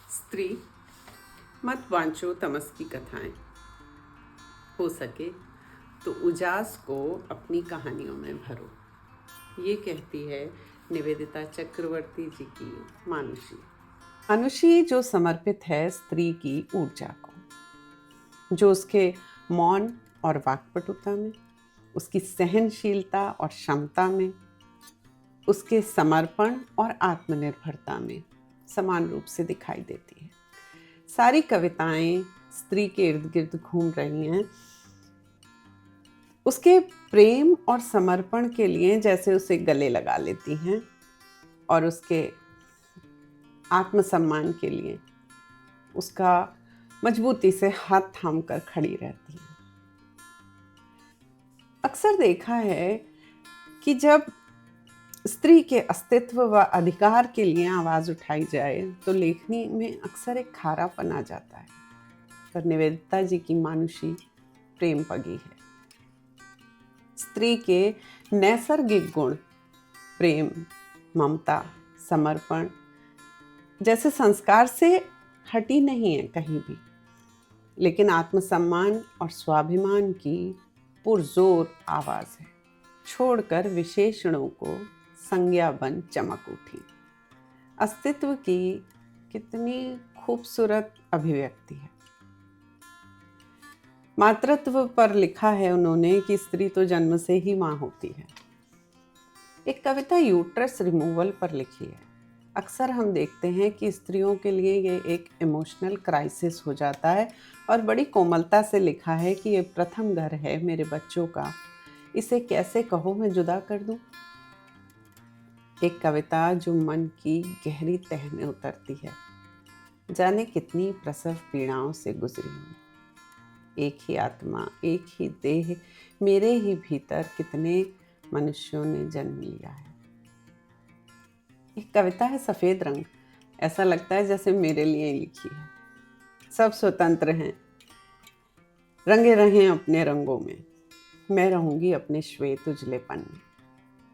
स्त्री मत वांचो तमस की कथाएं। हो सके तो उजास को अपनी कहानियों में भरो। ये कहती है निवेदिता चक्रवर्ती जी की मानुषी। मानुषी जो समर्पित है स्त्री की ऊर्जा को, जो उसके मौन और वाक्पटुता में, उसकी सहनशीलता और क्षमता में, उसके समर्पण और आत्मनिर्भरता में समान रूप से दिखाई देती है। सारी कविताएं स्त्री के इर्द गिर्द घूम रही हैं, उसके प्रेम और समर्पण के लिए जैसे उसे गले लगा लेती हैं और उसके आत्मसम्मान के लिए उसका मजबूती से हाथ थाम कर खड़ी रहती हैं। अक्सर देखा है कि जब स्त्री के अस्तित्व व अधिकार के लिए आवाज उठाई जाए तो लेखनी में अक्सर एक खारापन आ जाता है, पर निवेदिता जी की मानुषी प्रेम पगी है। स्त्री के नैसर्गिक गुण प्रेम, ममता, समर्पण जैसे संस्कार से हटी नहीं है कहीं भी, लेकिन आत्मसम्मान और स्वाभिमान की पुरजोर आवाज है। छोड़कर विशेषणों को संज्ञा बन चमक उठी। अस्तित्व की कितनी खूबसूरत अभिव्यक्ति है। मातृत्व पर लिखा है उन्होंने कि स्त्री तो जन्म से ही माँ होती है। एक कविता यूट्रस रिमूवल पर लिखी है। अक्सर हम देखते हैं कि स्त्रियों के लिए ये एक इमोशनल क्राइसिस हो जाता है और बड़ी कोमलता से लिखा है कि ये प्रथम घर है मेरे बच्चों का, इसे कैसे कहो मैं जुदा कर दूं। एक कविता जो मन की गहरी तह में उतरती है। जाने कितनी प्रसव पीड़ाओं से गुजरी हूँ, एक ही आत्मा, एक ही देह, मेरे ही भीतर कितने मनुष्यों ने जन्म लिया है। एक कविता है सफेद रंग। ऐसा लगता है जैसे मेरे लिए लिखी है। सब स्वतंत्र हैं, रंगे रहें अपने रंगों में, मैं रहूंगी अपने श्वेत उजलेपन में।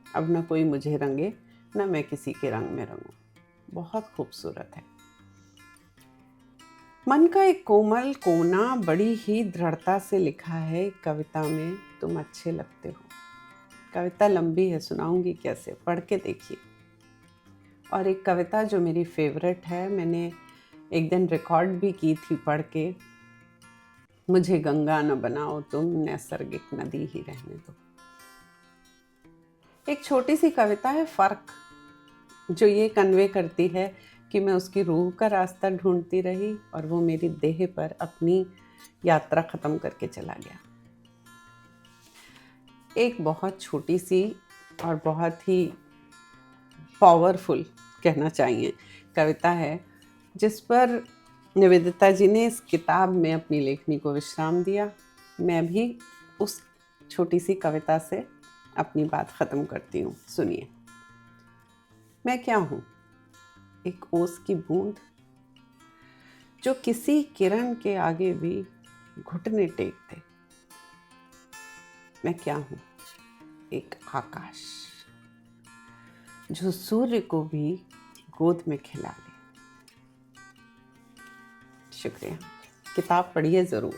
अब न कोई मुझे रंगे, न मैं किसी के रंग में रंगूं। बहुत खूबसूरत है। मन का एक कोमल कोना बड़ी ही दृढ़ता से लिखा है कविता में, तुम अच्छे लगते हो। कविता लंबी है, सुनाऊंगी कैसे, पढ़ के देखिए। और एक कविता जो मेरी फेवरेट है, मैंने एक दिन रिकॉर्ड भी की थी पढ़ के, मुझे गंगा न बनाओ तुम, नैसर्गिक नदी ही रहने दो। एक छोटी सी कविता है फर्क, जो ये कन्वे करती है कि मैं उसकी रूह का रास्ता ढूंढती रही और वो मेरी देह पर अपनी यात्रा खत्म करके चला गया। एक बहुत छोटी सी और बहुत ही पावरफुल कहना चाहिए कविता है, जिस पर निवेदिता जी ने इस किताब में अपनी लेखनी को विश्राम दिया। मैं भी उस छोटी सी कविता से अपनी बात खत्म करती हूँ। सुनिए। मैं क्या हूँ? एक ओस की बूंद जो किसी किरण के आगे भी घुटने टेक दे। मैं क्या हूँ? एक आकाश जो सूर्य को भी गोद में खिला ले। शुक्रिया। किताब पढ़िए जरूर।